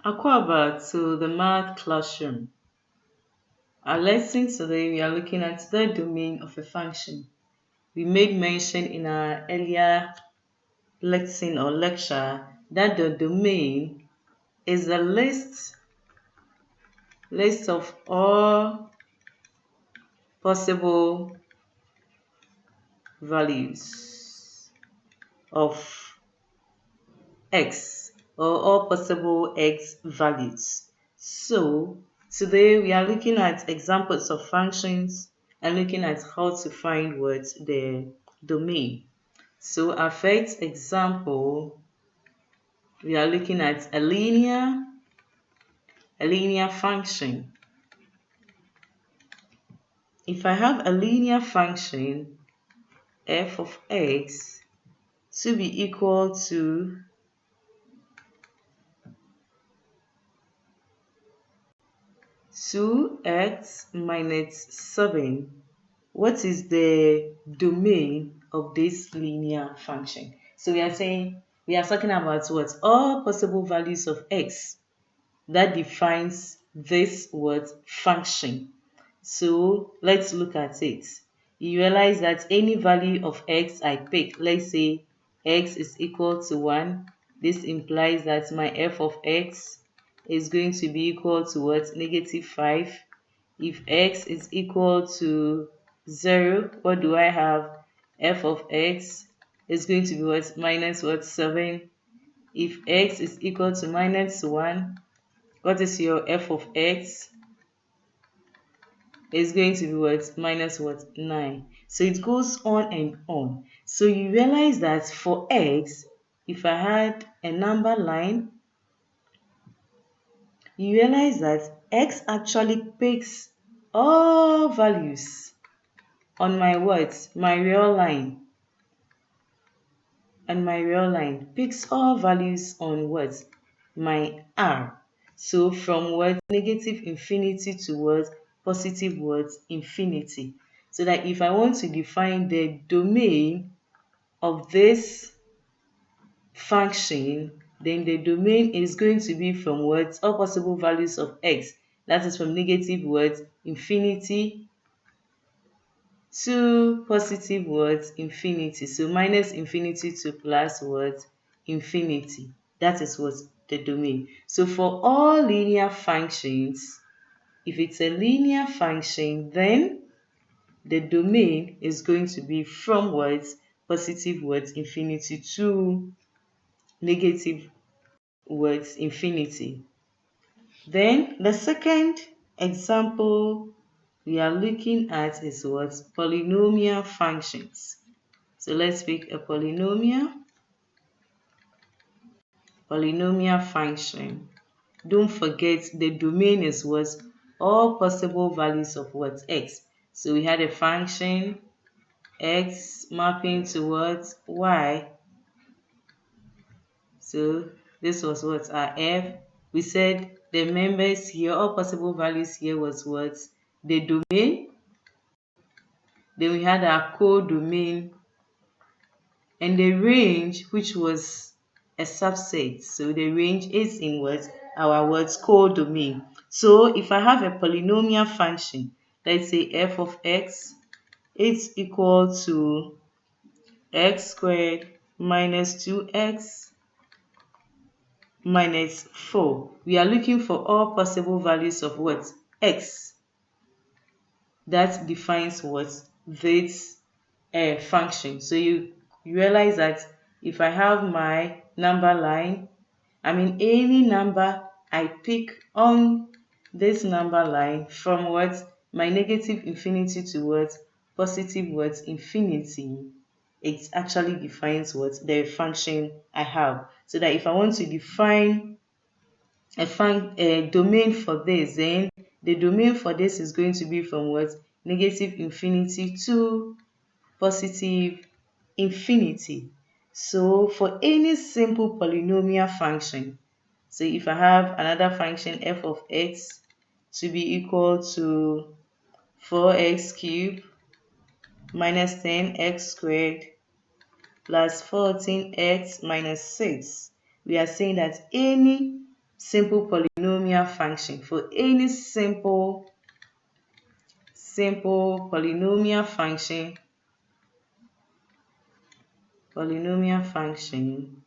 Aquaba to the math classroom. Our lesson today we are looking at the domain of a function. We made mention in our earlier lesson or lecture that the domain is a list of all possible values of x or all possible x values. So today we are looking at examples of functions and looking at how to find what the domain. So our first example, we are looking at a linear function. If I have a linear function f of x to be equal to 2x minus 7, what is the domain of this linear function? So we are talking about what? All possible values of x that defines this word function. So let's look at it. You realize that any value of x I pick, let's say x is equal to 1, this implies that my f of x is going to be equal to what? -5. If x is equal to 0, what do I have? F of x is going to be what? Minus what? 7. If x is equal to -1, what is your f of x? Is going to be what? Minus what? 9. So it goes on and on. So you realize that for x, if I had a number line, you realize that x actually picks all values on my words, my real line. And my real line picks all values on what? My r. So from what? Negative infinity to what? Positive words infinity. So that if I want to define the domain of this function, then the domain is going to be from what? All possible values of x. That is from negative words infinity to positive words infinity. So minus infinity to plus words infinity. That is what the domain. So for all linear functions, if it's a linear function, then the domain is going to be from words positive words infinity to negative words infinity. Then the second example we are looking at is what? Polynomial functions. So let's pick a polynomial function. Don't forget the domain is what? All possible values of what? X. So we had a function x mapping towards y. So this was what? Our f. We said the members here, all possible values here was what? The domain. Then we had our codomain and the range, which was a subset. So the range is in what? Our words codomain. So if I have a polynomial function, let's say f of x, it's equal to x squared minus 2x minus 4. We are looking for all possible values of what? X. That defines what? This function. So you realize that if I have my number line, any number I pick on this number line from what? My negative infinity to what? Positive what? Infinity. It actually defines what? The function I have. So that if I want to define a domain for this, then the domain for this is going to be from what? Negative infinity to positive infinity. So for any simple polynomial function, so if I have another function f of x to be equal to 4x cubed minus 10x squared plus 14x minus 6, we are saying that any simple polynomial function, for any simple polynomial function,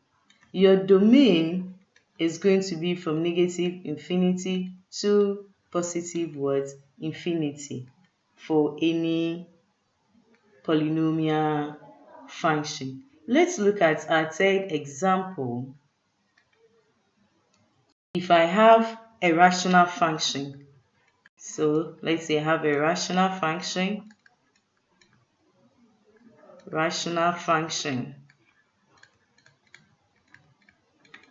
your domain is going to be from negative infinity to positive infinity for any polynomial function. Let's look at our third example. If I have a rational function, so let's say I have a rational function.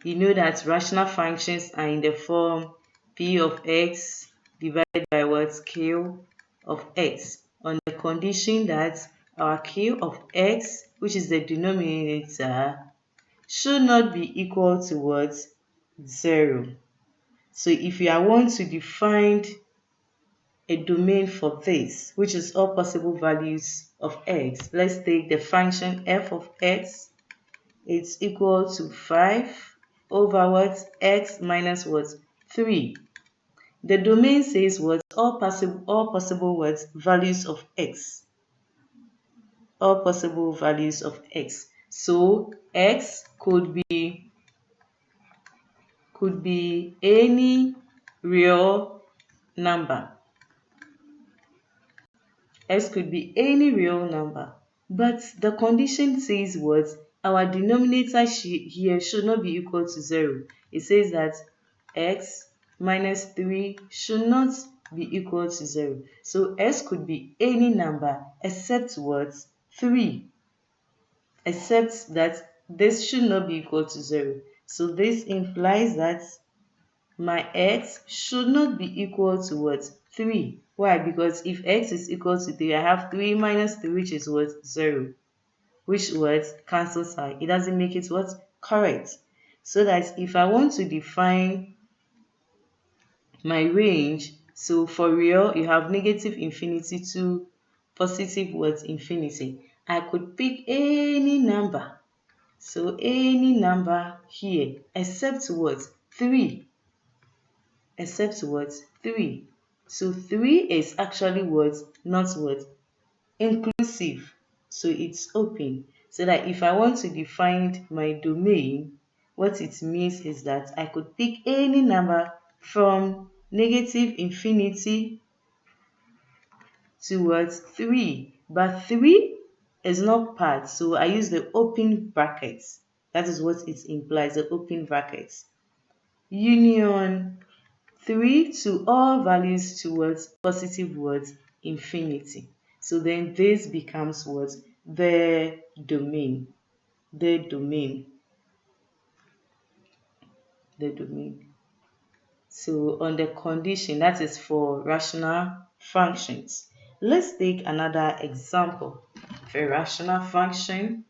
You know that rational functions are in the form p of x divided by what? Q of x, on the condition that our q of x, which is the denominator, should not be equal to what? 0. So if you want to define a domain for this, which is all possible values of x, let's take the function f of x. It's equal to 5 over what? X minus what? 3. The domain says what? All possible what? Values of x. All possible values of x. So x could be any real number. X could be any real number. But the condition says what? Our denominator here should not be equal to 0. It says that x minus 3 should not be equal to 0. So x could be any number except what? 3. Except that this should not be equal to 0. So this implies that my x should not be equal to what? 3. Why? Because if x is equal to 3, I have 3 minus 3, which is what? 0. Which what? Cancels out. It doesn't make it what? Correct. So that if I want to define my range, so for real, you have negative infinity to positive what? Infinity. I could pick any number. So any number here except what? 3. Except what? 3. So 3 is actually what? Not what? Inclusive. So it's open. So that if I want to define my domain, what it means is that I could pick any number from negative infinity to what? 3. But 3 is not part, so I use the open brackets. That is what it implies, the open brackets. Union 3 to all values towards positive words infinity. So then this becomes what? The domain. The domain. So on the condition, that is for rational functions. Let's take another example. For a rational function,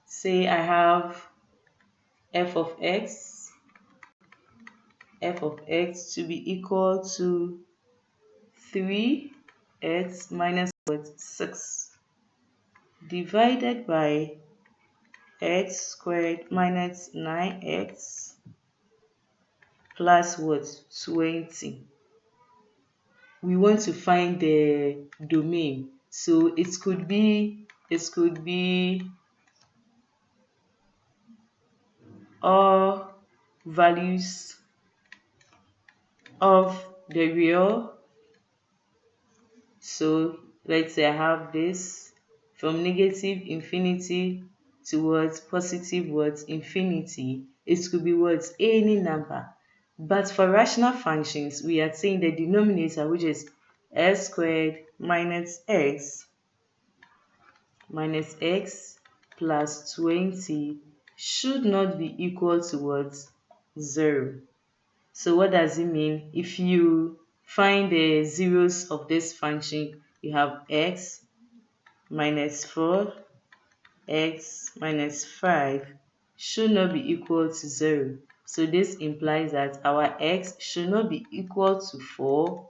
say I have f of x to be equal to 3x minus what? 6 divided by x squared minus 9x plus what? 20. We want to find the domain. So it could be all values of the real. So let's say I have this from negative infinity towards positive what? Infinity. It could be what? Any number. But for rational functions, we are saying the denominator, which is x squared minus x plus 20, should not be equal to what? 0. So what does it mean? If you find the zeros of this function, you have x minus 4, x minus 5 should not be equal to 0. So this implies that our x should not be equal to 4,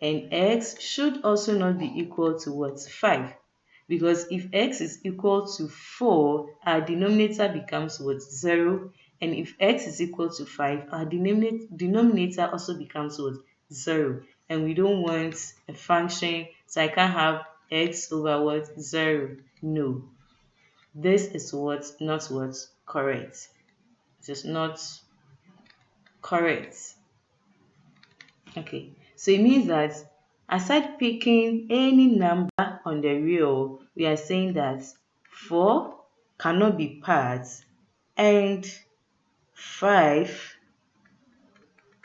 and x should also not be equal to what? 5. because if x is equal to 4, our denominator becomes what? 0. And if x is equal to 5, our denominator also becomes what? 0. And we don't want a function, so I can't have x over what? 0. No. This is what? Not what? Correct. It is not correct. Okay, so it means that aside picking any number on the real, we are saying that 4 cannot be part and 5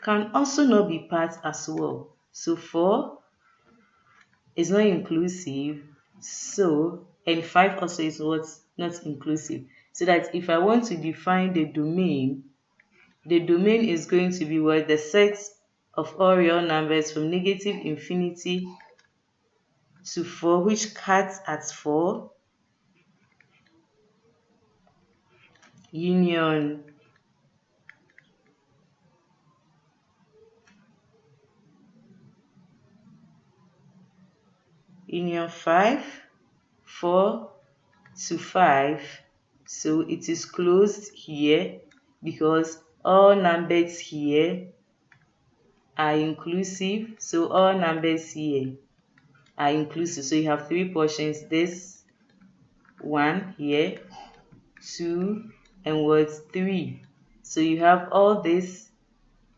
can also not be part as well. So 4 is not inclusive, so and 5 also is what? Not inclusive. So that if I want to define the domain is going to be what? The set of all real numbers from negative infinity to 4, which cuts at 4, union 5, 4 to 5. So it is closed here because all numbers here are inclusive. So all numbers here are inclusive. So you have 3 portions. This one here, 2, and what? 3. So you have all these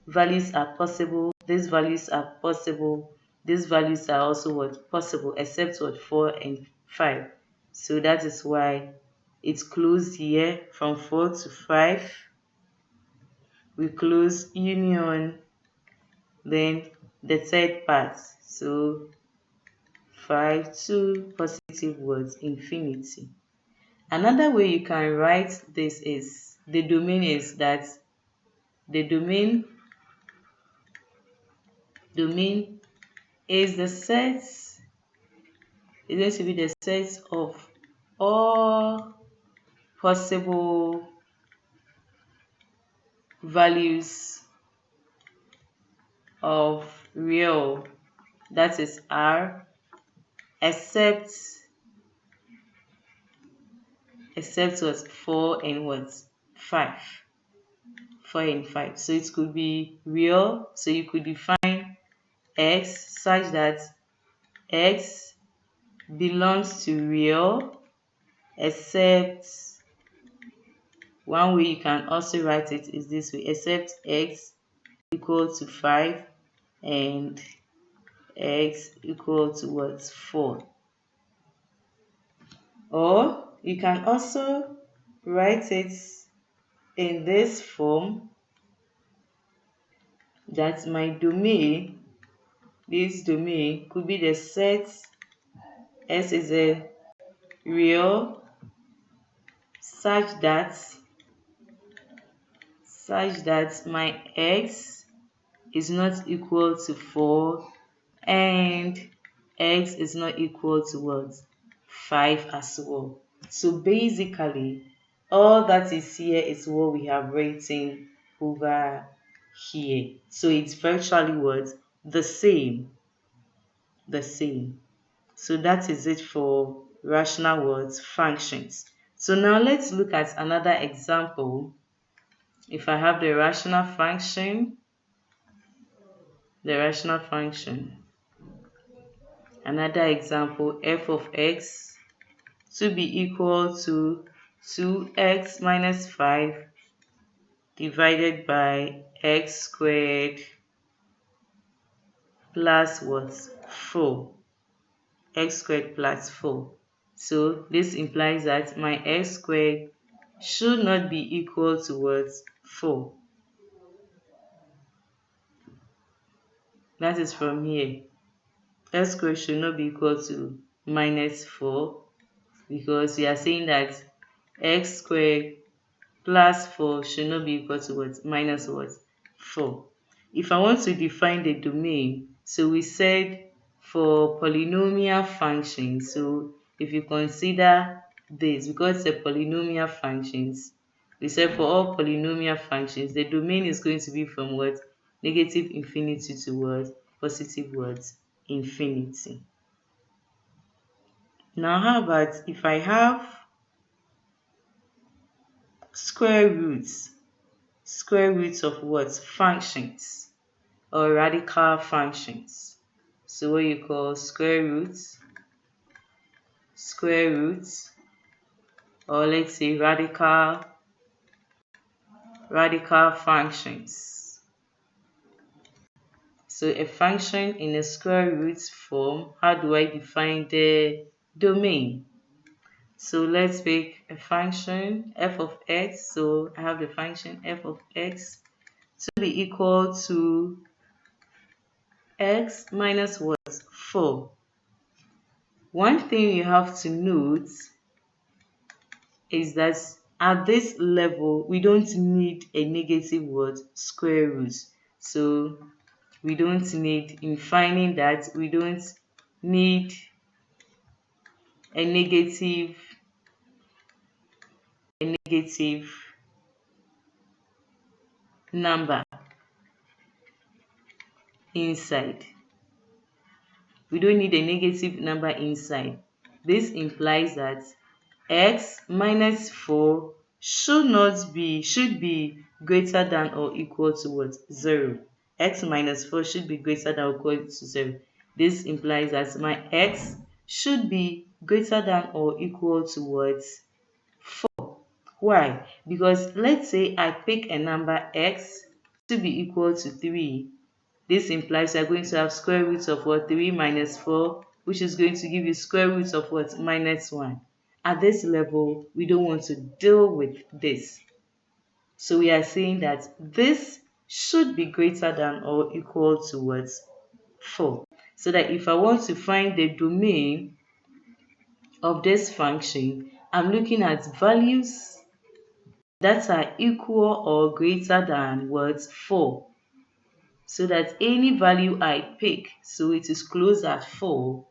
values are possible, these values are possible, these values are also what? Possible, except what? 4 and 5. So that is why it's closed here from 4 to 5. We close union, then the third part. So 5 to positive words, infinity. Another way you can write this is the domain is that the domain is the set, is going to be the set of all possible values of real, that is R, except what? 4 and what? 5. 4 and 5. So it could be real. So you could define x such that x belongs to real, except one way you can also write it is this way, except x equal to 5 and x equal to what? 4. Or you can also write it in this form, that my domain, this domain could be the set S is a real such that my x is not equal to 4 and x is not equal to what? 5 as well. So basically all that is here is what we have written over here. So it's virtually what? The same. So that is it for rational words functions. So now let's look at another example. If I have the rational function, another example, f of x to be equal to 2x minus 5 divided by x squared plus what? 4. X squared plus 4. So this implies that my x squared should not be equal to what? 4. That is from here. X squared should not be equal to minus 4, because we are saying that x squared plus 4 should not be equal to what? Minus what? 4. If I want to define the domain, so we said for polynomial functions, so if you consider this, because it's a polynomial functions, we said for all polynomial functions, the domain is going to be from what? Negative infinity to what? Positive words, infinity. Now how about if I have square roots? Square roots of what? Functions or radical functions. So what you call square roots, or let's say radical functions. So a function in a square root form, how do I define the domain? So let's pick a function f of x. So I have the function f of x to be equal to x minus what? 4. One thing you have to note is that at this level, we don't need a negative what? Square root. So we don't need, in finding that, we don't need a negative number inside. We don't need a negative number inside. This implies that x minus 4 should be greater than or equal to what? 0. X minus 4 should be greater than or equal to 0. This implies that my x should be greater than or equal to what? 4. Why? Because let's say I pick a number x to be equal to 3. This implies you are going to have square root of what? 3 minus 4, which is going to give you square root of what? Minus 1. At this level, we don't want to deal with this. So we are saying that this should be greater than or equal to what? 4. So that if I want to find the domain of this function, I'm looking at values that are equal or greater than what? 4. So that any value I pick, so it is close at 4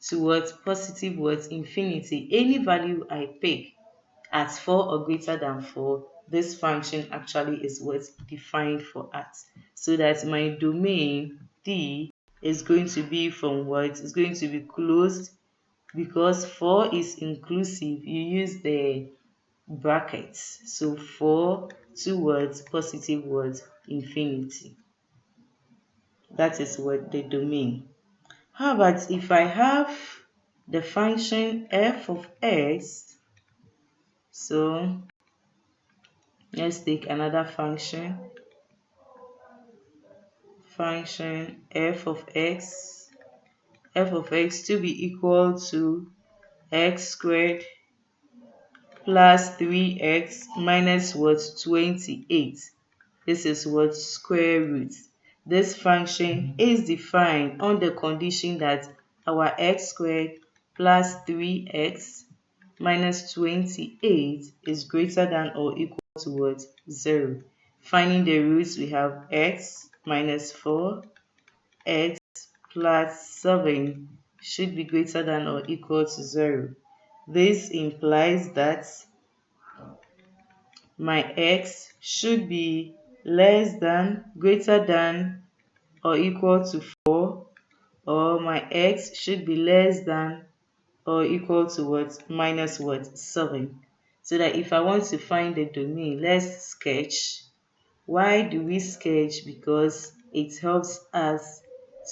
towards positive what? Infinity. Any value I pick at 4 or greater than 4, this function actually is what's defined for us. So that my domain D is going to be from what? It's going to be closed because 4 is inclusive. You use the brackets. So 4 towards positive what? Infinity. That is what the domain. How about if I have the function f of x? So let's take another function f of x to be equal to x squared plus 3x minus what? 28. This is what? Square root. This function is defined on the condition that our x squared plus 3x minus 28 is greater than or equal to what? 0. Finding the roots, we have x minus 4, x plus 7 should be greater than or equal to 0. This implies that my x should be greater than or equal to 4, or my x should be less than or equal to what? Minus what? 7. So that if I want to find the domain, let's sketch. Why do we sketch? Because it helps us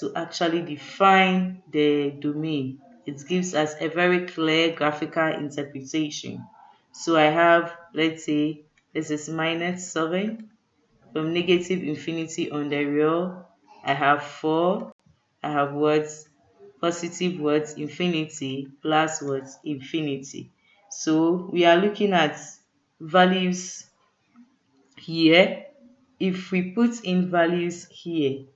to actually define the domain. It gives us a very clear graphical interpretation. So I have, let's say, this is minus 7 from negative infinity on the real. I have 4. I have what? Positive what? Infinity plus what? Infinity. So we are looking at values here. If we put in values here,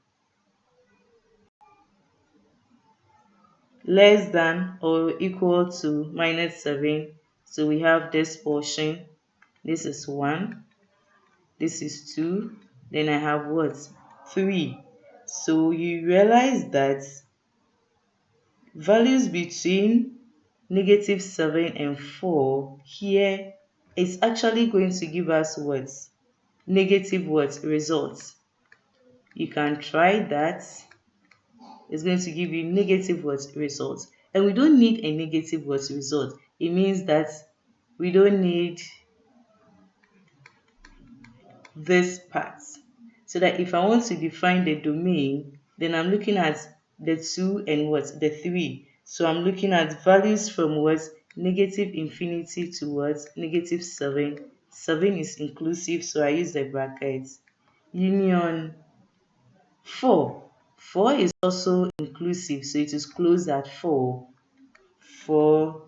less than or equal to minus 7, so we have this portion. This is 1, this is 2, then I have what? 3. So you realize that values between negative 7 and 4 here is actually going to give us what? Negative what? Results. You can try that. It's going to give you negative what? Results. And we don't need a negative what result. It means that we don't need this part. So that if I want to define the domain, then I'm looking at the 2 and what? The 3. So I'm looking at values from what? Negative infinity to what? Negative 7. 7 is inclusive, so I use the brackets. Union 4. 4 is also inclusive, so it is closed at 4. 4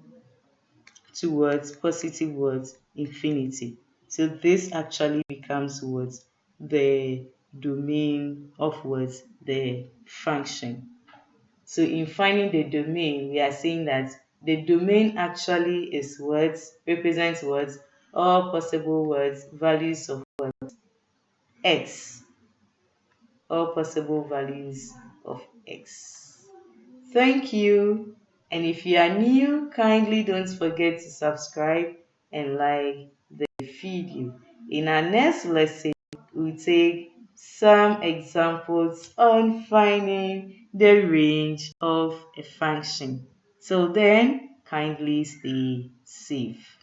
towards positive words infinity. So this actually becomes what? The domain of what? The function. So in finding the domain, we are saying that the domain actually is what represents what? All possible words, values of x. All possible values of x. Thank you. And if you are new, kindly don't forget to subscribe and like the video. In our next lesson, we'll take some examples on finding the range of a function. Till then, kindly stay safe.